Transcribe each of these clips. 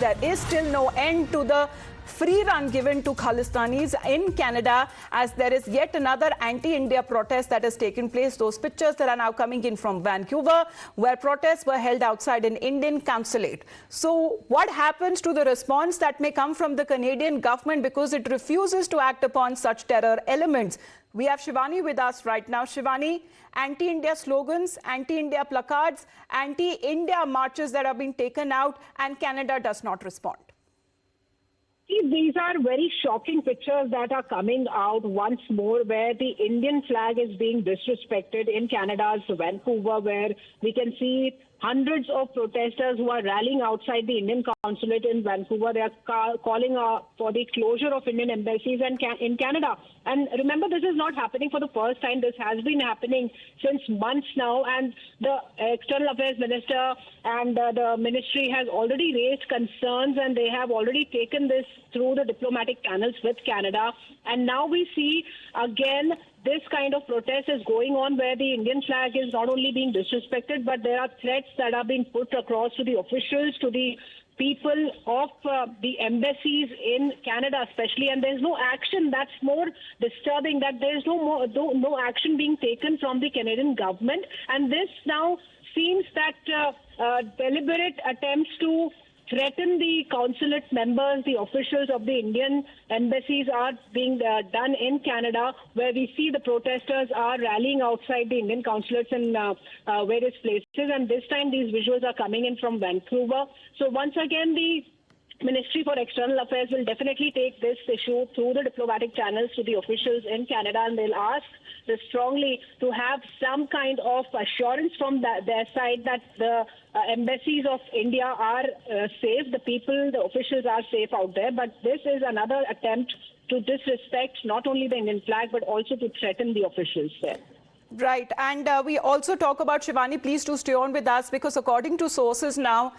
There is still no end to the free run given to Khalistanis in Canada, as there is yet another anti-India protest that has taken place. Those pictures that are now coming in from Vancouver, where protests were held outside an Indian Consulate. So what happens to the response that may come from the Canadian government, because it refuses to act upon such terror elements? We have Shivani with us right now. Shivani, anti-India slogans, anti-India placards, anti-India marches that are being taken out, and Canada does not respond. These are very shocking pictures that are coming out once more, where the Indian flag is being disrespected in Canada's Vancouver, where we can see hundreds of protesters who are rallying outside the Indian Consulate in Vancouver. They are calling for the closure of Indian embassies in Canada. And remember, this is not happening for the first time. This has been happening since months now. And the External Affairs Minister and the ministry has already raised concerns, and they have already taken this through the diplomatic channels with Canada. And now we see again this kind of protest is going on, where the Indian flag is not only being disrespected, but there are threats that are being put across to the officials, to the people of the embassies in Canada especially, and there's no action. That's more disturbing, that there's no action being taken from the Canadian government. And this now seems that deliberate attempts to threaten the consulate members, the officials of the Indian embassies, are being done in Canada, where we see the protesters are rallying outside the Indian consulates in various places. And this time these visuals are coming in from Vancouver. So once again, the Ministry for External Affairs will definitely take this issue through the diplomatic channels to the officials in Canada, and they'll ask strongly to have some kind of assurance from their side that the embassies of India are safe, the people, the officials are safe out there. But this is another attempt to disrespect not only the Indian flag, but also to threaten the officials there. Right. And we also talk about, Shivani, please do stay on with us, because according to sources now,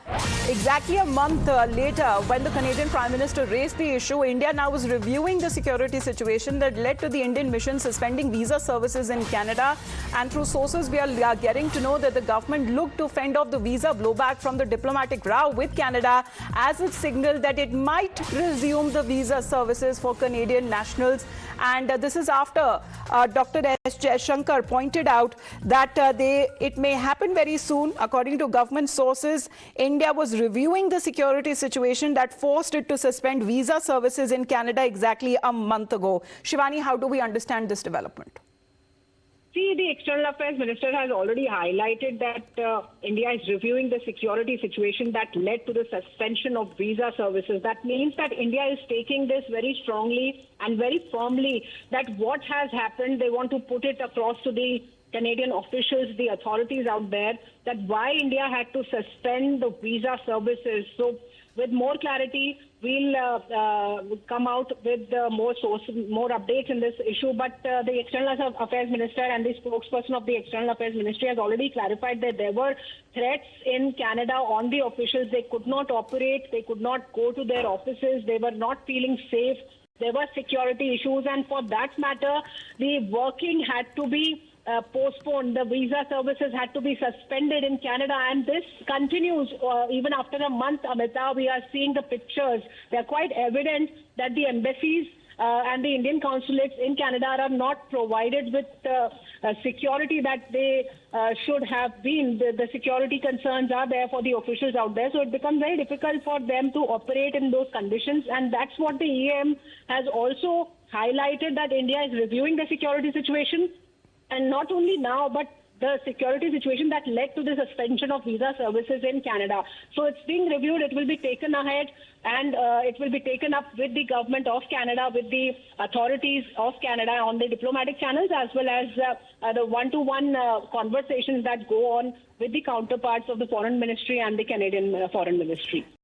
exactly a month later, when the Canadian Prime Minister raised the issue, India now is reviewing the security situation that led to the Indian mission suspending visa services in Canada. And through sources, we are getting to know that the government looked to fend off the visa blowback from the diplomatic row with Canada, as it signaled that it might resume the visa services for Canadian nationals. And this is after Dr. S. Jaishankar pointed out that it may happen very soon. According to government sources, India was reviewing the security situation that forced it to suspend visa services in Canada exactly a month ago. Shivani, how do we understand this development? See, the External Affairs Minister has already highlighted that India is reviewing the security situation that led to the suspension of visa services. That means that India is taking this very strongly and very firmly, that what has happened, they want to put it across to the Canadian officials, the authorities out there, that why India had to suspend the visa services. So with more clarity, we'll come out with more updates in this issue. But the External Affairs Minister and the spokesperson of the External Affairs Ministry has already clarified that there were threats in Canada on the officials. They could not operate, they could not go to their offices, they were not feeling safe. There were security issues, and for that matter, the working had to be postponed. The visa services had to be suspended in Canada, and this continues even after a month. Amita, we are seeing the pictures. They are quite evident that the embassies and the Indian consulates in Canada are not provided with security that they should have been. The security concerns are there for the officials out there, so it becomes very difficult for them to operate in those conditions. And that's what the EM has also highlighted, that India is reviewing the security situation. And not only now, but the security situation that led to the suspension of visa services in Canada. So it's being reviewed, it will be taken ahead, and it will be taken up with the government of Canada, with the authorities of Canada on the diplomatic channels, as well as the one-to-one conversations that go on with the counterparts of the Foreign Ministry and the Canadian Foreign Ministry.